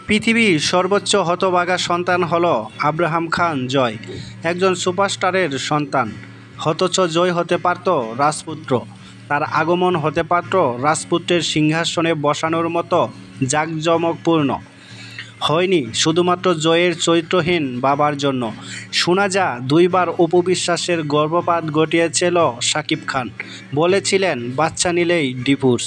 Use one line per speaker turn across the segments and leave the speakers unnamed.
পৃথিবীর সর্বোচ্চ হতভাগা সন্তান হলো আব্রাহাম খান জয়। একজন সুপারস্টারের সন্তান, অথচ জয় হতে পারত রাজপুত্র। তার আগমন হতে পারত রাজপুত্রের সিংহাসনে বসানোর মতো জাঁকজমকপূর্ণ। হয়নি শুধুমাত্র জয়ের চরিত্রহীন বাবার জন্য। শোনা যা, দুইবার অপু বিশ্বাসের গর্ভপাত ঘটিয়েছিল শাকিব খান। বলেছিলেন বাচ্চা নিলেই ডিভোর্স।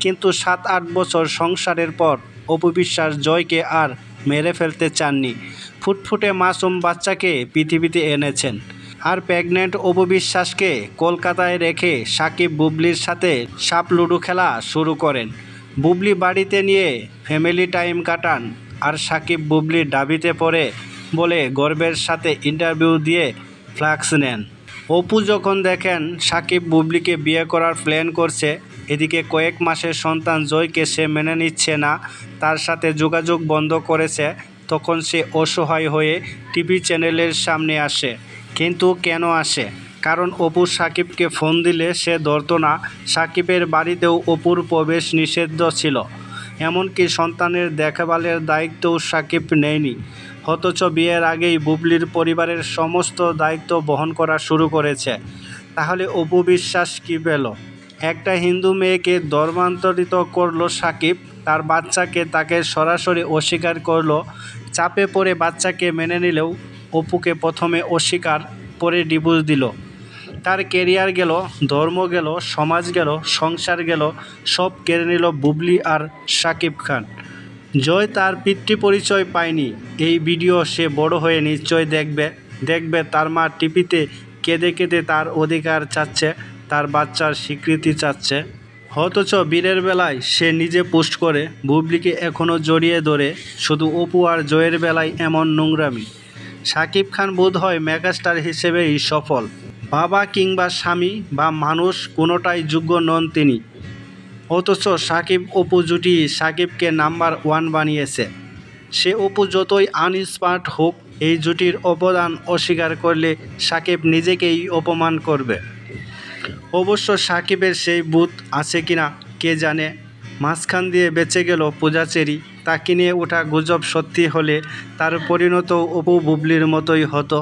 কিন্তু 7-8 বছর সংসারের পর অপু বিশ্বাস জয়কে আর মেরে ফেলতে চাননি। ফুটফুটে মাসুম বাচ্চাকে পৃথিবীতে এনেছেন। আর প্রেগনেন্ট অপু বিশ্বাসকে কলকাতায় রেখে সাকিব বুবলির সাথে সাপ লুডো খেলা শুরু করেন। বুবলি বাড়িতে নিয়ে ফ্যামিলি টাইম কাটান, আর সাকিব বুবলির দাবিতে পড়ে বলে গর্বের সাথে ইন্টারভিউ দিয়ে ফ্ল্যাক্স নেন। অপু যখন দেখেন সাকিব বুবলিকে বিয়ে করার প্ল্যান করছে, এদিকে কয়েক মাসের সন্তান জয়কে সে মেনে নিচ্ছে না, তার সাথে যোগাযোগ বন্ধ করেছে, তখন সে অসহায় হয়ে টিভি চ্যানেলের সামনে আসে। কিন্তু কেন আসে? কারণ অপু সাকিবকে ফোন দিলে সে ধরত না। সাকিবের বাড়িতেও অপুর প্রবেশ নিষিদ্ধ ছিল। এমনকি সন্তানের দেখভালের দায়িত্বও সাকিব নেয়নি। অথচ বিয়ের আগেই বুবলির পরিবারের সমস্ত দায়িত্ব বহন করা শুরু করেছে। তাহলে অপু বিশ্বাস কী পেল? একটা হিন্দু মেয়েকে ধর্মান্তরিত করলো সাকিব, তার বাচ্চাকে তাকে সরাসরি অস্বীকার করলো। চাপে পড়ে বাচ্চাকে মেনে নিলেও অপুকে প্রথমে অস্বীকার, পরে ডিভোর্স দিল। তার ক্যারিয়ার গেল, ধর্ম গেল, সমাজ গেল, সংসার গেল, সব কেড়ে নিল বুবলি আর সাকিব খান। জয় তার পিতৃপরিচয় পায়নি। এই ভিডিও সে বড় হয়ে নিশ্চয় দেখবে তার মা টিভিতে কেঁদে কেঁদে তার অধিকার চাচ্ছে, তার বাচ্চার স্বীকৃতি চাচ্ছে। অথচ বীরের বেলায় সে নিজে পোস্ট করে বুবলিকে এখনও জড়িয়ে ধরে। শুধু অপু আর জয়ের বেলায় এমন নোংরামি। সাকিব খান বোধহয় মেগাস্টার হিসেবেই সফল। বাবা কিংবা স্বামী বা মানুষ, কোনোটাই যোগ্য নন তিনি। অথচ সাকিব অপু জুটি সাকিবকে নাম্বার 1 বানিয়েছে। সে অপু যতই আনস্মার্ট হোক, এই জুটির অবদান অস্বীকার করলে সাকিব নিজেকেই অপমান করবে। অবশ্য সাকিবের সেই বুথ আছে কিনা কে জানে। মাঝখান দিয়ে বেঁচে গেল পূজা চেরি। তাকে নিয়ে ওঠা গুজব সত্যি হলে তার পরিণত অপু বুবলির মতোই হতো।